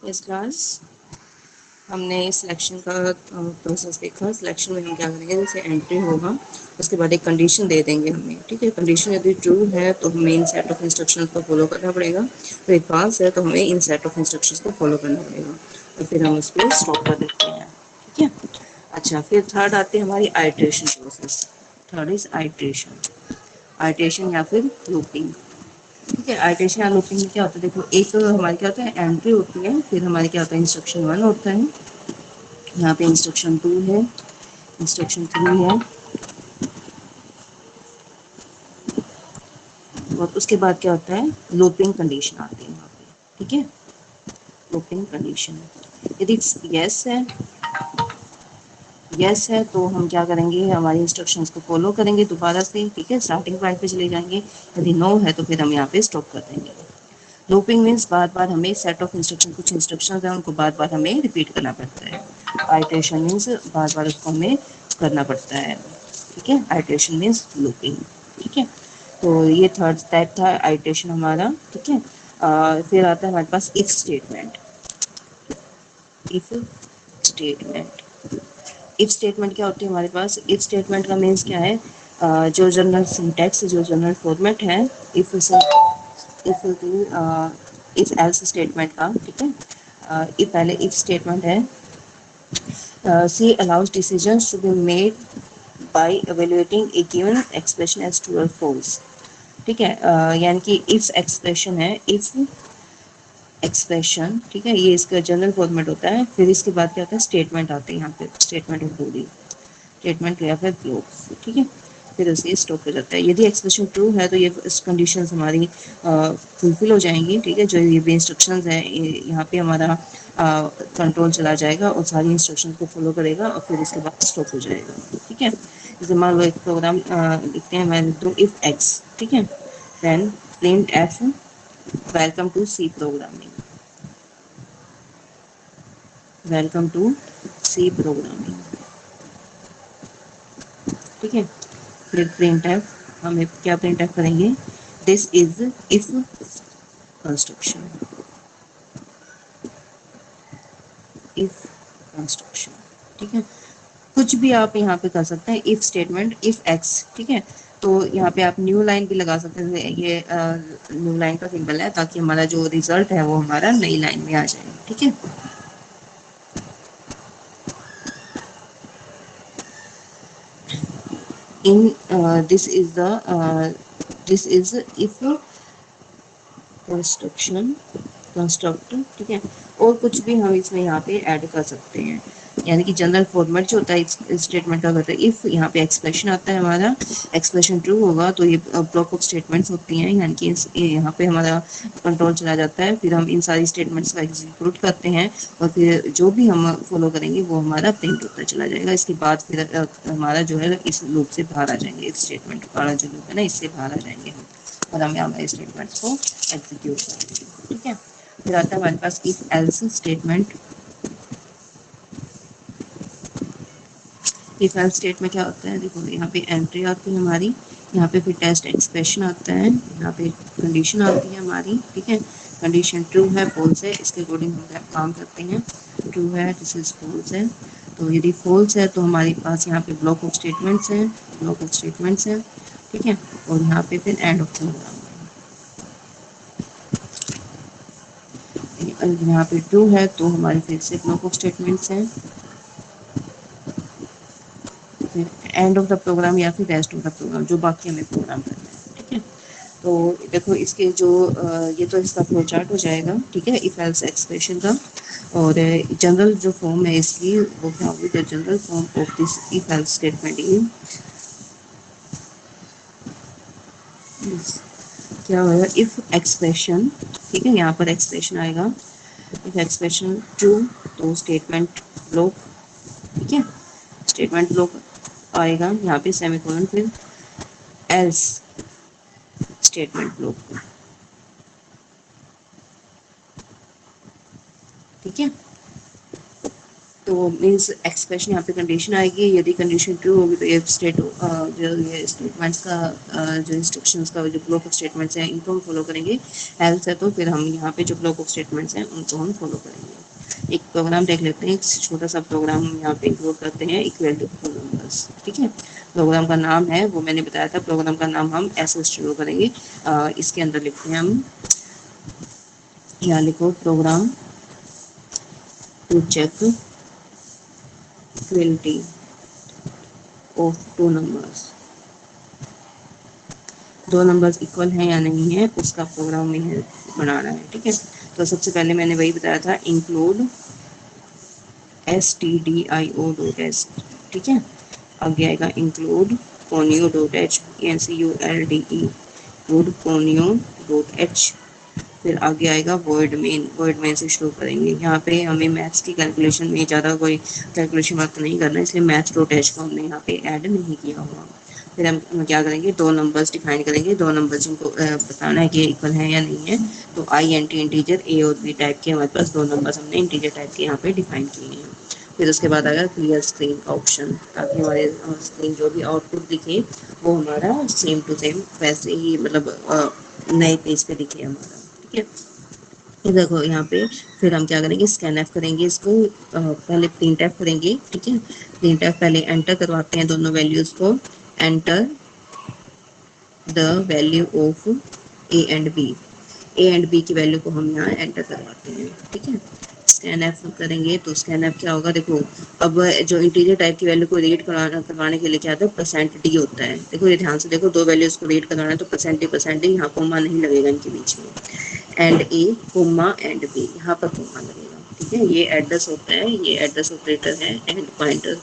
इस क्लास हमने सिलेक्शन का प्रोसेस देखा। सिलेक्शन में हम क्या करेंगे, जैसे एंट्री होगा उसके बाद एक कंडीशन दे देंगे हमें, ठीक है। कंडीशन यदि ट्रू है तो हमें इन सेट ऑफ इंस्ट्रक्शंस को फॉलो करना पड़ेगा, तो एक फॉल्स है तो हमें इन सेट ऑफ इंस्ट्रक्शंस को फॉलो करना पड़ेगा, तो फिर हम उस पर स्टॉप कर देते हैं, ठीक है। अच्छा, फिर थर्ड आती है हमारी iteration process. Third is iteration, iteration या फिर लूपिंग, ठीक है। आइट्रेशन या लूपिंग में क्या होता है, देखो एक हमारी क्या होता है एंट्री होती है, फिर हमारे क्या होता है इंस्ट्रक्शन 1 होता है, यहाँ पे इंस्ट्रक्शन 2 है, इंस्ट्रक्शन 3 है, और उसके बाद क्या होता है लूपिंग कंडीशन आती है यहाँ पे, ठीक है। लूपिंग कंडीशन यदि यस है तो हम क्या करेंगे, हमारी इंस्ट्रक्शंस को फॉलो करेंगे दोबारा से, ठीक है, स्टार्टिंग पॉइंट पे चले जाएंगे। यदि नो है तो फिर हम यहाँ पे स्टॉप कर देंगे। लूपिंग मीन्स बार बार हमें सेट ऑफ इंस्ट्रक्शन, कुछ इंस्ट्रक्शन है उनको बार बार हमें रिपीट करना पड़ता है। आइट्रेशन मीन्स बार बार उसको हमें करना पड़ता है, ठीक है। आइट्रेशन मीन्स लूपिंग, ठीक है। तो ये थर्ड टाइप था आइट्रेशन हमारा, ठीक है। फिर आता है हमारे पास if statement. If statement, if statement क्या होती है हमारे पास, इफ स्टेटमेंट का मीन्स क्या है, जो जनरल सिंटैक्स, जो जनरल फॉर्मेट है if if if else statement का, ठीक है। ये पहले इफ स्टेटमेंट है, C allows decisions to be made by evaluating a given expression as true और फॉल्स, ठीक है। यानी कि इफ एक्सप्रेशन है, इफ एक्सप्रेशन, ठीक है, ये इसका जनरल फॉर्मेट होता है। फिर इसके बाद क्या होता है स्टेटमेंट आते हैं यहाँ पे, स्टेटमेंट ऑफ बॉडी, स्टेटमेंट या फिर ब्लॉक्स, ठीक है। फिर उसे स्टॉप हो जाता है। यदि एक्सप्रेशन ट्रू है तो ये कंडीशंस हमारी फुलफिल हो जाएंगी, ठीक है। जो ये भी इंस्ट्रक्शंस है यहाँ पे हमारा कंट्रोल चला जाएगा और सारी इंस्ट्रक्शंस को फॉलो करेगा और फिर इसके बाद स्टॉप हो जाएगा, ठीक है। जैसे मान लो एक प्रोग्राम लिखते हैं, मैं लिख दूँ इफ एक्स, ठीक है, then printf welcome to C programming, welcome to C programming, ठीक है। फिर प्रिंट एफ, हम क्या प्रिंट एफ करेंगे, this is if construction, if construction, ठीक है। कुछ भी आप यहाँ पे कर सकते हैं, इफ स्टेटमेंट इफ एक्स, ठीक है। तो यहाँ पे आप न्यू लाइन भी लगा सकते हैं, ये न्यू लाइन का सिंबल है ताकि हमारा जो रिजल्ट है वो हमारा नई लाइन में आ जाए, ठीक है। In this is if construction, construct, ठीक है। और कुछ भी हम इसमें यहाँ पे ऐड कर सकते हैं, यानी कि जनरल फॉर्मेट जो होता है इस स्टेटमेंट का होता है इफ, यहाँ पे एक्सप्रेशन आता है हमारा, एक्सप्रेशन ट्रू होगा तो ये ब्लॉक ऑफ स्टेटमेंट्स होती हैं, यानी कि यहाँ पे हमारा कंट्रोल चला जाता है। फिर हम इन सारी स्टेटमेंट्स का एग्जीक्यूट करते हैं और फिर जो भी हम फॉलो करेंगे वो हमारा प्रिंट होता चला जाएगा। इसके बाद फिर हमारा जो है इस लूप से बाहर आ जाएंगे, इस स्टेटमेंट वाला जो लूप है ना इससे बाहर आ जाएंगे हम, और हमें हमारे स्टेटमेंट्स को एग्जीक्यूट करेंगे, ठीक है। फिर आता है हमारे पास if else statement. If else state में क्या होता है, देखो यहाँ पे एंट्री आती है हमारी, यहाँ पे फिर टेस्ट एक्सप्रेशन आता है, यहाँ पे कंडीशन आती है हमारी, ठीक है। कंडीशन ट्रू है फॉल्स है, इसके अकॉर्डिंग हम काम करते हैं। ट्रू है दिस इज फॉल्स है, तो यदि फॉल्स है तो हमारे पास यहाँ पे ब्लॉक ऑफ स्टेटमेंट्स हैं, ब्लॉक ऑफ स्टेटमेंट्स हैं, ठीक है। और यहाँ पे फिर एंड ऑफ प्रोग्राम, यहाँ पे ट्रू है तो हमारे फिर से ब्लॉक ऑफ स्टेटमेंट्स हैं, फिर एंड ऑफ द प्रोग्राम या फिर रेस्ट ऑफ द प्रोग्राम, जो बाकी हमें प्रोग्राम करना है, ठीक है। तो देखो इसके जो ये तो इसका फ्लो चार्ट हो जाएगा, ठीक है, इफ एल्स एक्सप्रेशन का। और जनरल जो फॉर्म है इसकी वो क्या होगी, the general form of this if else statement is क्या होगा, इफ एक्सप्रेशन, ठीक है, यहाँ पर एक्सप्रेशन आएगा, इफ एक्सप्रेशन ट्रू तो स्टेटमेंट ब्लॉक, ठीक है, स्टेटमेंट ब्लॉक आएगा, यहाँ पे सेमीकोलन, फिर एल्स स्टेटमेंट ब्लॉक, ठीक है। तो मीन्स एक्सप्रेशन यहाँ पे कंडीशन आएगी, यदि कंडीशन ट्रू होगी तो ये स्टेट जो ये स्टेटमेंट्स का जो इंस्ट्रक्शंस का जो ब्लॉक ऑफ स्टेटमेंट्स हैं इनको हम फॉलो करेंगे। एल्स है तो फिर हम यहाँ पे जो ब्लॉक ऑफ स्टेटमेंट्स हैं उनको हम फॉलो करेंगे। एक प्रोग्राम देख लेते हैं, एक छोटा सा प्रोग्राम हम यहाँ पे इंक्लूड करते हैं, इक्वल टू नंबर्स। ठीक है, प्रोग्राम का नाम है वो मैंने बताया था, प्रोग्राम का नाम हम ऐसे शुरू करेंगे। इसके अंदर लिखते हैं हम, यहाँ लिखो program to check equality of two numbers, दो नंबर्स इक्वल हैं या नहीं है उसका प्रोग्राम में बनाना है। ठीक है, तो सबसे पहले मैंने वही बताया था, इंक्लूड stdio.s। ठीक है, आगे आएगा इंक्लूड conio.h, include conio.h। फिर आगे आएगा void main, void main से शुरू करेंगे। यहाँ पे हमें मैथ्स की कैलकुलेशन में ज़्यादा कोई कैलकुलेशन वर्क नहीं करना, इसलिए maths.h को हमने यहाँ पे ऐड नहीं किया हुआ। फिर हम क्या करेंगे, दो नंबर्स डिफाइन करेंगे, दो नंबर्स जिनको बताना है कि इक्वल है या नहीं है। तो INT इंटीजर A और B टाइप के हमारे पास दो नंबर्स हमने इंटीजर टाइप के यहाँ पे डिफाइन किए हैं। फिर उसके बाद आएगा क्लियर स्क्रीन का ऑप्शन, ताकि हमारे स्क्रीन जो भी आउटपुट दिखे वो हमारा सेम टू सेम वैसे ही, मतलब नए पेज पे दिखे हमारा। ठीक है, ये देखो यहाँ पे फिर हम क्या करेंगे, स्कैन एफ करेंगे इसको, पहले प्रिंट एफ करेंगे। ठीक है, प्रिंट एफ पहले एंटर करवाते हैं दोनों वैल्यूज को, enter the value of A and B, A and B की वैल्यू को हम यहाँ एंटर करवाते हैं। ठीक है, स्कैन एफ करेंगे तो स्कैन एफ क्या होगा, देखो अब जो इंटीजर टाइप की वैल्यू को रीड करवाने के लिए क्या होता है, परसेंट डी होता है। देखो ये ध्यान से देखो, दो वैल्यूज को रीड करवाना है तो परसेंट डी, यहाँ कोमा नहीं लगेगा इनके बीच में, and A comma and B, यहाँ पर कोमा लगेगा। ठीक है, ये एड्रेस होता है, ये एड्रेस ऑपरेटर है, एंड पॉइंटर,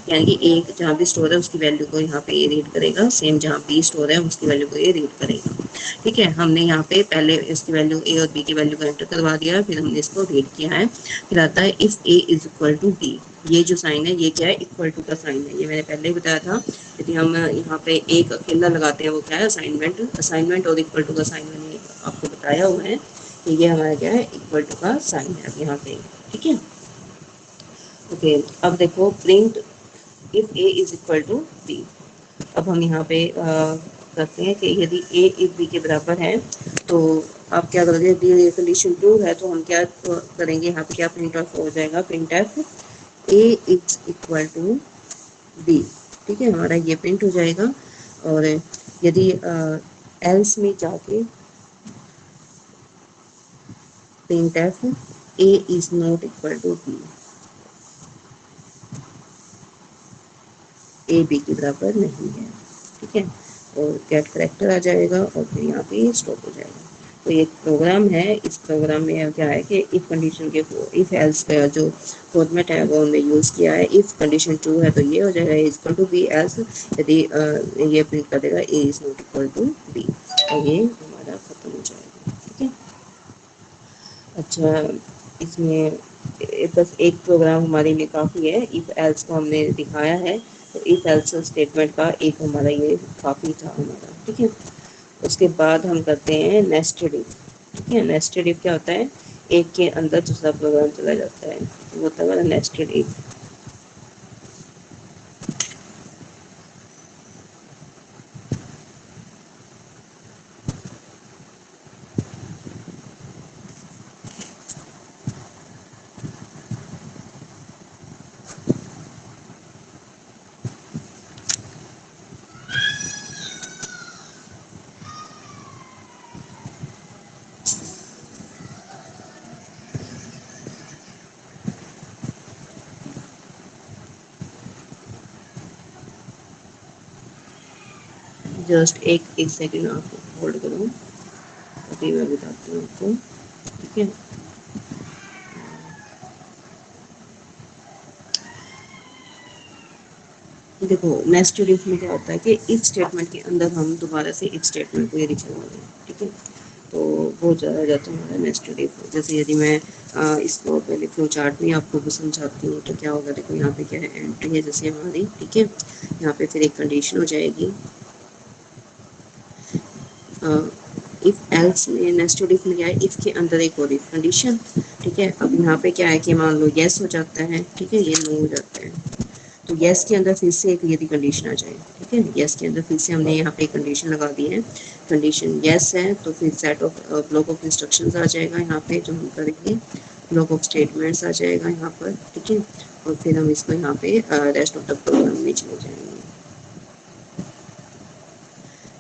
यानी कि एक जहाँ भी स्टोर है उसकी वैल्यू को यहाँ पे ये रीड करेगा, सेम जहाँ बी स्टोर है उसकी वैल्यू को ये रीड करेगा। ठीक है, हमने यहाँ पे पहले इसकी वैल्यू ए और बी की वैल्यू को एंटर करवा दिया, फिर हमने इसको रीड किया है। फिर आता है if A is equal to B, ये जो साइन है ये क्या है, इक्वल टू का साइन है, ये मैंने पहले ही बताया था। यदि हम यहाँ पे एक अकेला लगाते हैं वो क्या है, असाइनमेंट, असाइनमेंट और इक्वल टू का साइन मैंने आपको बताया हुआ है कि ये हमारा क्या है, इक्वल टू का साइन है यहाँ पे। ठीक है, ओके, अब देखो print if A is equal to B. अब हम यहाँ पे करते हैं कि यदि ए इफ बी के बराबर है तो आप क्या करोगे, यदि ये कंडीशन ट्रू है तो हम क्या करेंगे, यहाँ पे क्या प्रिंट ऑफ हो जाएगा, printf A is equal to B. ठीक है, हमारा ये प्रिंट हो जाएगा। और यदि एल्स में जाके printf A is not equal to B, A B के बराबर नहीं है। ठीक है, और गेट करेक्टर आ जाएगा और फिर यहाँ पे स्टॉप हो जाएगा। तो ये प्रोग्राम है, इस प्रोग्राम में क्या है कि इफ कंडीशन के इफ एल्स का जो फॉर्मेट है वो हमने यूज़ किया है। इफ कंडीशन ट्रू है तो ये हो जाएगा is equal to B, else यदि ये प्रिंट कर देगा A is not equal to B, और ये हमारा खत्म हो जाएगा। ठीक है, अच्छा इसमें बस एक प्रोग्राम हमारे लिए काफ़ी है, इफ एल्स को हमने दिखाया है, तो इफ एल्स स्टेटमेंट का एक हमारा ये काफ़ी था हमारा। ठीक है, उसके बाद हम करते हैं नेस्टेड इफ। ठीक है, नेस्टेड इफ क्या होता है, एक के अंदर दूसरा प्रोग्राम चला जाता है, तो वो होता है नेस्टेड इफ। जस्ट एक सेकेंड आप होल्ड करो, अभी मैं बताती हूँ आपको। ठीक है, देखो नेस्टेड इफ में क्या होता है कि इफ स्टेटमेंट के अंदर हम दोबारा से इफ स्टेटमेंट को ये लिखवा दें। ठीक है, तो बहुत ज़्यादा जाता है हमारा नेस्टेड इफ। जैसे यदि मैं इसको पहले फ्लो चार्ट में आपको भी समझाती हूँ तो क्या होगा, देखो यहाँ पे क्या है, एंट्री है जैसे हमारी। ठीक है, यहाँ पे फिर एक कंडीशन हो जाएगी, इफ एल्स में नेस्टेड इफ लिया है, इफ के अंदर एक और इफ कंडीशन, ठीक है। अब यहाँ पे क्या है कि मान लो यस हो जाता है, ठीक है, ये नो हो जाता है, तो यस के अंदर फिर से एक यदि कंडीशन आ जाए, ठीक है, यस के अंदर फिर से हमने यहाँ पे कंडीशन लगा दी है, कंडीशन यस है तो फिर set of block of instructions आ जाएगा यहाँ पे जो हम करेंगे, ब्लॉक ऑफ स्टेटमेंट्स आ जाएगा यहाँ पर, ठीक है, और फिर हम इसको यहाँ पे रेस्ट ऑफ द प्रोग्राम में चले जाएंगे।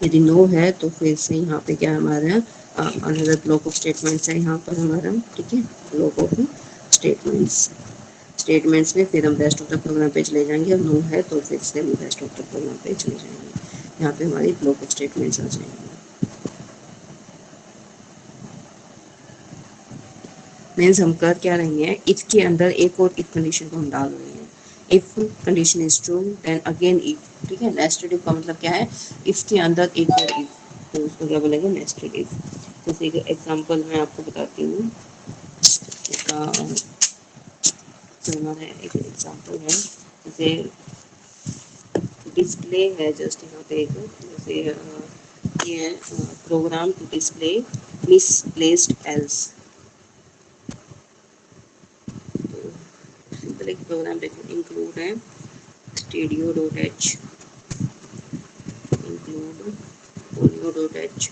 यदि नो है तो फिर से यहाँ पे क्या हमारा अनदर ब्लॉक ऑफ स्टेटमेंट्स है यहाँ पर हमारा, ठीक है, ब्लॉक ऑफ स्टेटमेंट्स में फिर हम रेस्ट ऑफ द प्रोग्राम पे चले जाएंगे, और नो है तो फिर से हम रेस्ट ऑफ द प्रोग्राम पे चले जाएंगे, यहाँ पे हमारी ब्लॉक ऑफ स्टेटमेंट्स आ जाएंगे। मीन्स हम कर क्या रहे हैं, इफ के अंदर एक और इफ कंडीशन को हम डाल रहे हैं, if condition is true then again if, ठीक है, नेस्टेड इफ का मतलब क्या है, इफ के अंदर एक और इफ, तो उसको क्या बोलेंगे, नेस्टेड इफ। जैसे एक एग्जांपल मैं आपको बताती हूँ, इसका जो हमारा एक एग्जांपल है, जैसे डिस्प्ले है, जस्ट यहाँ पे एक जैसे ये है program to display misplaced else, तो सिंपल एक प्रोग्राम देखो, इंक्लूड है stadio.h, include folio.h,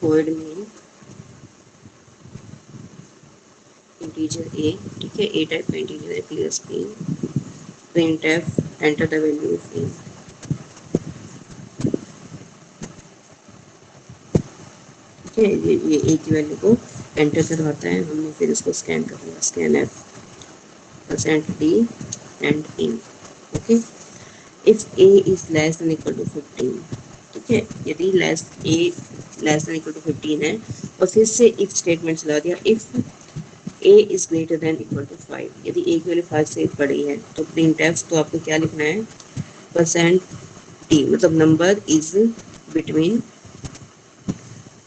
void main integer a, ठीक है, a टाइप का इंटीजर है, clear screen, printf, enter the value of a, ठीक है, ये a की वैल्यू को एंटर करवाता है, हमने फिर इसको स्कैन कर लिया, scanf %d and in, okay. If a is less than equal to 15, ठीक है, यदि लेस देन इक्वल टू 15 है, और फिर से इफ स्टेटमेंट चला दिया, if a is greater than equal to 5, यदि a की वैल्यू 5 से बड़ी है, तो प्रिंटफ तो आपको क्या लिखना है, %d, मतलब नंबर इज बिटवीन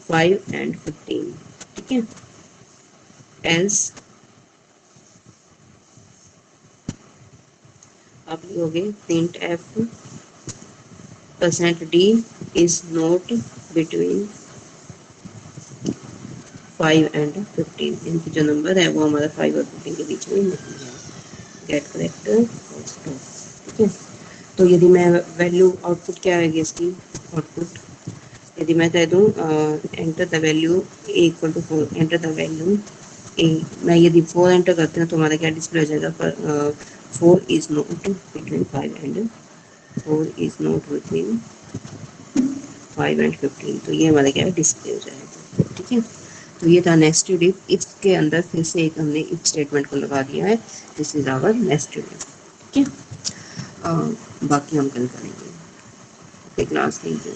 5 एंड 15, ठीक है, एल्स आप लिखोगे printf %d is not between 5 and 15, इनकी जो नंबर है वो हमारा 5 और 15 के बीच में नहीं है, गेट करेक्ट, ठीक है। तो यदि मैं वैल्यू आउटपुट क्या आएगी इसकी आउटपुट, यदि मैं कह दूँ enter the value A equal to 4, enter the value A, मैं यदि 4 एंटर करते हैं तो हमारा क्या डिस्प्ले हो जाएगा, पर 4 is not between 5 and 4 is not between 5 and 15, तो ये हमारा क्या है, डिस्प्ले हो जाएगा, ठीक है। तो ये था नेस्टेड इफ के अंदर फिर से एक हमने इफ स्टेटमेंट को लगा दिया है, this is our nested if, ठीक है। बाकी हम कल करेंगे, ओके क्लास, थैंक यू।